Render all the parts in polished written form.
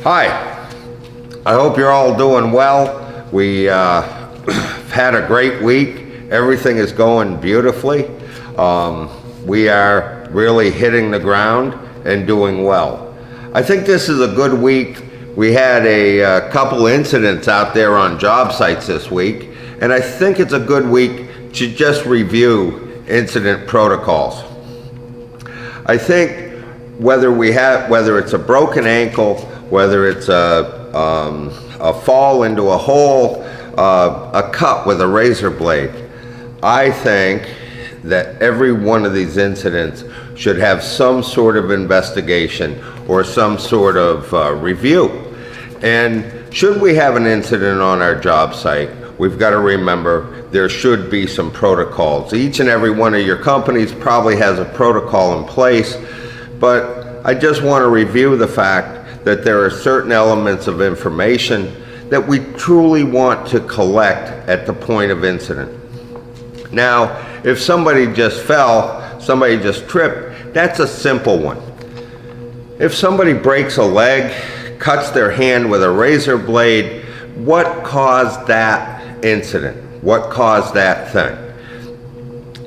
Hi, I hope you're all doing well. We had a great week. Everything is going beautifully. We are really hitting the ground and doing well. I think this is a good week. We had a couple incidents out there on job sites this week, and I think it's a good week to just review incident protocols. I think whether it's a broken ankle, whether it's a fall into a hole, a cut with a razor blade, I think that every one of these incidents should have some sort of investigation or some sort of review. And should we have an incident on our job site, we've got to remember there should be some protocols. Each and every one of your companies probably has a protocol in place, but I just want to review the fact that there are certain elements of information that we truly want to collect at the point of incident. Now, if somebody just fell, somebody just tripped, that's a simple one. If somebody breaks a leg, cuts their hand with a razor blade, what caused that incident? What caused that thing?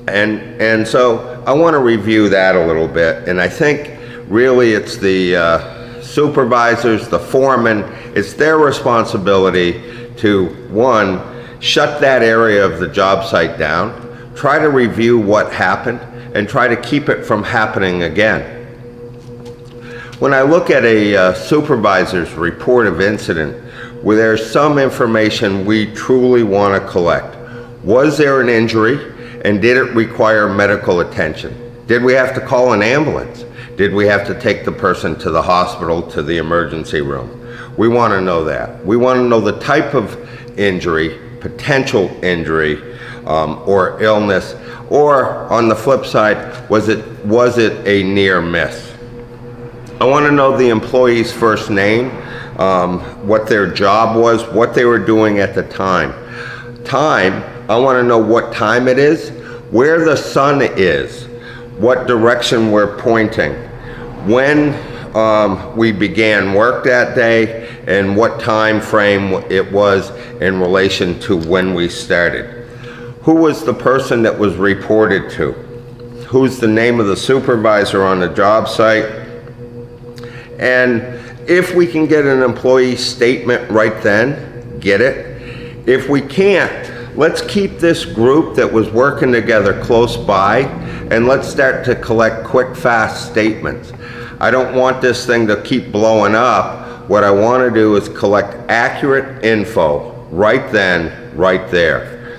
And so I want to review that a little bit, and I think really it's the supervisors, the foremen, it's their responsibility to, one, shut that area of the job site down, try to review what happened, and try to keep it from happening again. When I look at a supervisor's report of incident, where there's some information we truly want to collect. Was there an injury, and did it require medical attention? Did we have to call an ambulance? Did we have to take the person to the hospital, to the emergency room? We want to know that. We want to know the type of injury, potential injury, or illness, or on the flip side, was it a near miss? I want to know the employee's first name, what their job was, what they were doing at the time. I want to know what time it is, where the sun is, what direction we're pointing, when we began work that day, and what time frame it was in relation to when we started. Who was the person that was reported to? Who's the name of the supervisor on the job site? And if we can get an employee statement right then, get it. If we can't, let's keep this group that was working together close by, and let's start to collect quick, fast statements. I don't want this thing to keep blowing up. What I want to do is collect accurate info right then, right there.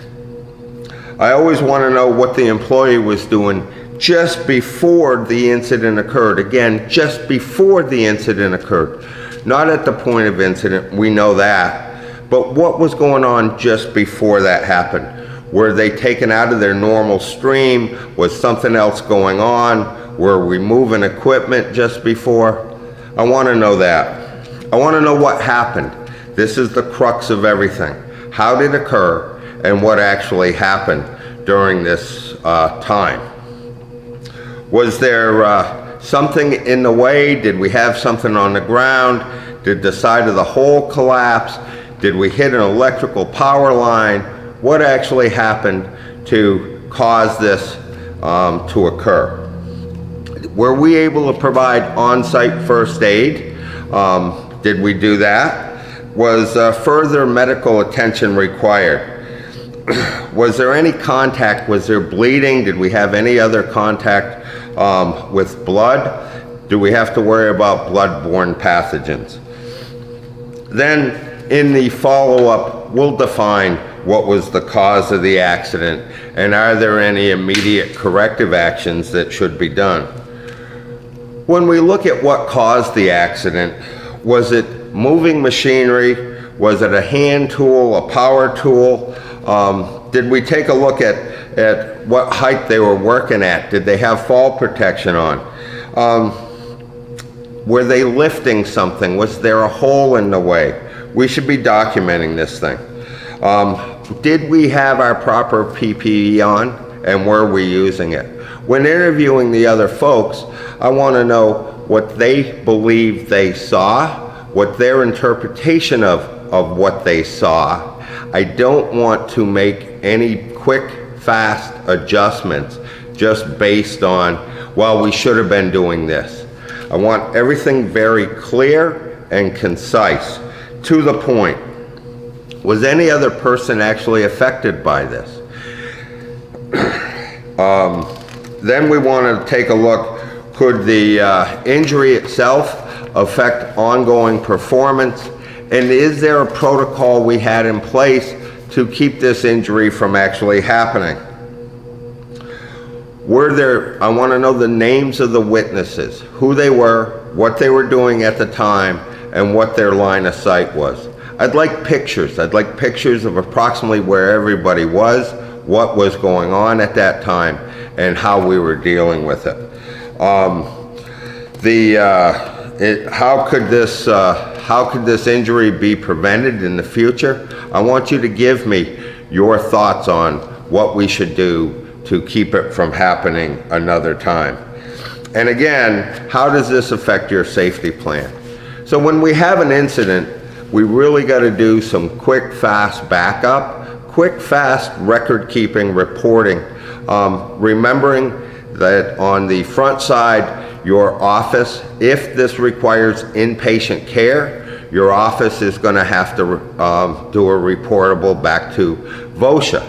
I always want to know what the employee was doing just before the incident occurred. Again, just before the incident occurred. Not at the point of incident, we know that. But what was going on just before that happened? Were they taken out of their normal stream? Was something else going on? Were we moving equipment just before? I want to know that. I want to know what happened. This is the crux of everything. How did it occur, and what actually happened during this time? Was there something in the way? Did we have something on the ground? Did the side of the hole collapse? Did we hit an electrical power line? What actually happened to cause this to occur? Were we able to provide on-site first aid? Did we do that? Was further medical attention required? Was there any contact? Was there bleeding? Did we have any other contact with blood? Do we have to worry about blood-borne pathogens? Then in the follow-up, we'll define what was the cause of the accident, and are there any immediate corrective actions that should be done. When we look at what caused the accident, was it moving machinery? Was it a hand tool, a power tool? Did we take a look at what height they were working at? Did they have fall protection on? Were they lifting something? Was there a hole in the way? We should be documenting this thing. Did we have our proper PPE on, and were we using it? When interviewing the other folks, I want to know what they believe they saw, what their interpretation of what they saw. I don't want to make any quick, fast adjustments just based on, well, we should have been doing this. I want everything very clear and concise, to the point. Was any other person actually affected by this? Then we want to take a look, could the injury itself affect ongoing performance? And is there a protocol we had in place to keep this injury from actually happening? I want to know the names of the witnesses, who they were, what they were doing at the time, and what their line of sight was. I'd like pictures. I'd like pictures of approximately where everybody was, what was going on at that time, and how we were dealing with it. How could this injury be prevented in the future? I want you to give me your thoughts on what we should do to keep it from happening another time. And again, how does this affect your safety plan? So when we have an incident, we really got to do some quick, fast backup, quick, fast record keeping, reporting, remembering that on the front side, your office, if this requires inpatient care, your office is going to have to do a reportable back to VOSHA.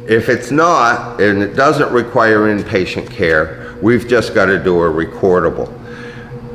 If it's not, and it doesn't require inpatient care, we've just got to do a recordable.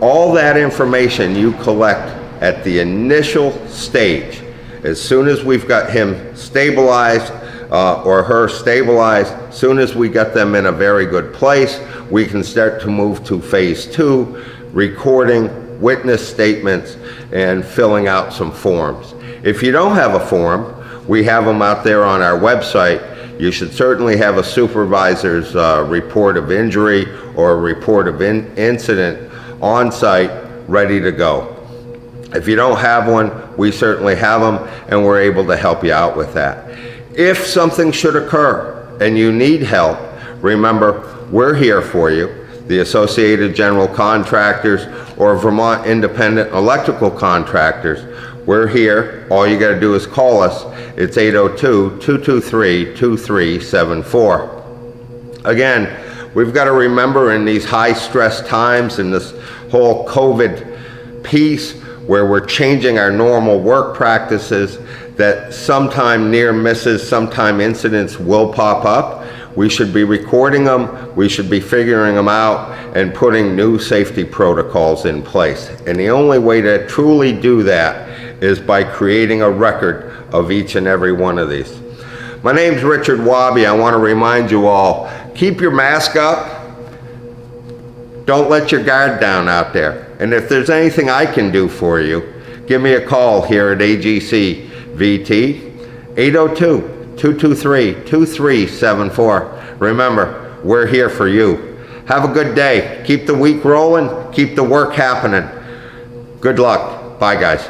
All that information you collect at the initial stage. As soon as we've got him stabilized or her stabilized, as soon as we get them in a very good place, we can start to move to phase 2, recording witness statements and filling out some forms. If you don't have a form, we have them out there on our website. You should certainly have a supervisor's report of injury or a report of incident on site ready to go. If you don't have one, we certainly have them, and we're able to help you out with that. If something should occur and you need help, remember, we're here for you. The Associated General Contractors or Vermont Independent Electrical Contractors, we're here. All you got to do is call us. It's 802-223-2374. Again, we've got to remember in these high stress times, in this whole COVID piece, where we're changing our normal work practices, that sometime near misses, sometime incidents will pop up. We should be recording them, we should be figuring them out, and putting new safety protocols in place. And the only way to truly do that is by creating a record of each and every one of these. My name's Richard Wobby. I want to remind you all, keep your mask up. Don't let your guard down out there. And if there's anything I can do for you, give me a call here at AGC VT, 802-223-2374. Remember, we're here for you. Have a good day. Keep the week rolling. Keep the work happening. Good luck. Bye, guys.